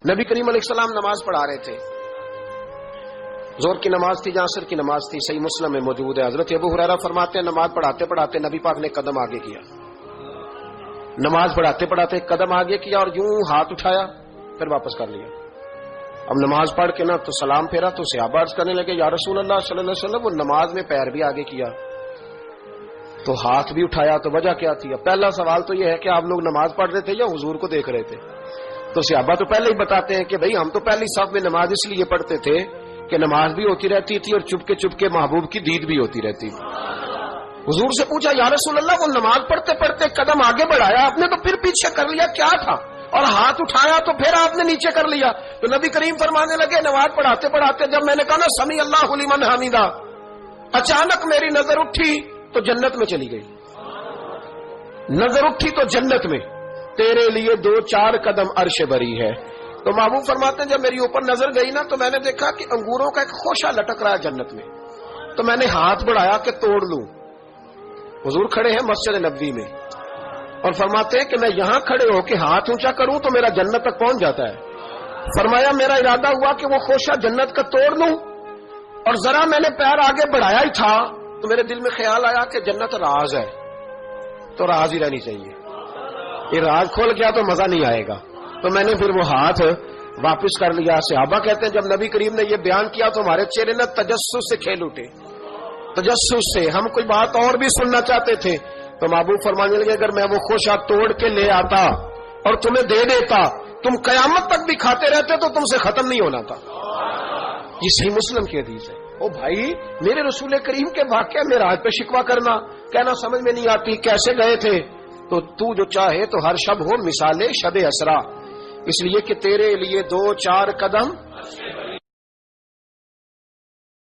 نبی کریم علیہ السلام نماز پڑھا رہے تھے، ظہر کی نماز تھی، عصر کی نماز تھی، صحیح مسلم میں موجود ہے۔ حضرت ابو ہریرہ فرماتے ہیں نماز پڑھاتے پڑھاتے نبی پاک نے قدم آگے کیا، نماز پڑھاتے پڑھاتے قدم آگے کیا اور یوں ہاتھ اٹھایا پھر واپس کر لیا۔ اب نماز پڑھ کے نا تو سلام پھیرا تو صحابہ عرض کرنے لگے یا رسول اللہ صلی اللہ علیہ وسلم، وہ نماز میں پیر بھی آگے کیا تو ہاتھ بھی اٹھایا، تو وجہ کیا تھی؟ پہلا سوال تو یہ ہے کہ آپ لوگ نماز پڑھ رہے تھے یا حضور کو دیکھ رہے تھے؟ تو صحابہ تو پہلے ہی بتاتے ہیں کہ بھئی ہم تو پہلی صف میں نماز اس لیے پڑھتے تھے کہ نماز بھی ہوتی رہتی تھی اور چپ کے محبوب کی دید بھی ہوتی رہتی تھی۔ حضور سے پوچھا یا رسول اللہ، وہ نماز پڑھتے پڑھتے قدم آگے بڑھایا آپ نے تو پھر پیچھے کر لیا، کیا تھا؟ اور ہاتھ اٹھایا تو پھر آپ نے نیچے کر لیا۔ تو نبی کریم فرمانے لگے نماز پڑھاتے پڑھاتے جب میں نے کہا نا سمی اللہ لمن حمیدہ، اچانک میری نظر اٹھی تو جنت میں چلی گئی، نظر اٹھی تو جنت میں، تیرے لیے 2-4 قدم عرش بری ہے۔ تو محبوب فرماتے ہیں جب میری اوپر نظر گئی نا تو میں نے دیکھا کہ انگوروں کا ایک خوشہ لٹک رہا ہے جنت میں، تو میں نے ہاتھ بڑھایا کہ توڑ لوں۔ حضور کھڑے ہیں مسجد نبوی میں اور فرماتے ہیں کہ میں یہاں کھڑے ہو کے ہاتھ اونچا کروں تو میرا جنت تک پہنچ جاتا ہے۔ فرمایا میرا ارادہ ہوا کہ وہ خوشہ جنت کا توڑ لوں، اور ذرا میں نے پیر آگے بڑھایا ہی تھا تو میرے دل میں خیال آیا کہ جنت راز ہے تو راز ہی رہنی چاہیے، یہ راز کھول گیا تو مزہ نہیں آئے گا، تو میں نے پھر وہ ہاتھ واپس کر لیا۔ صحابہ کہتے ہیں جب نبی کریم نے یہ بیان کیا تو ہمارے چہرے نے تجسس سے کھیل اٹھے، تجسس سے ہم کوئی بات اور بھی سننا چاہتے تھے۔ تو محبوب فرمانے لگے اگر میں وہ خوشہ توڑ کے لے آتا اور تمہیں دے دیتا تم قیامت تک بھی کھاتے رہتے تو تم سے ختم نہیں ہونا تھا۔ یہ صحیح مسلم کی حدیث ہے۔ او بھائی میرے رسول کریم کے واقعہ میں راج پہ شکوہ کرنا، کہنا سمجھ میں نہیں آتی کیسے گئے تھے، تو جو چاہے تو ہر شب ہو مثال شب اسرا، اس لیے کہ تیرے لیے 2-4 قدم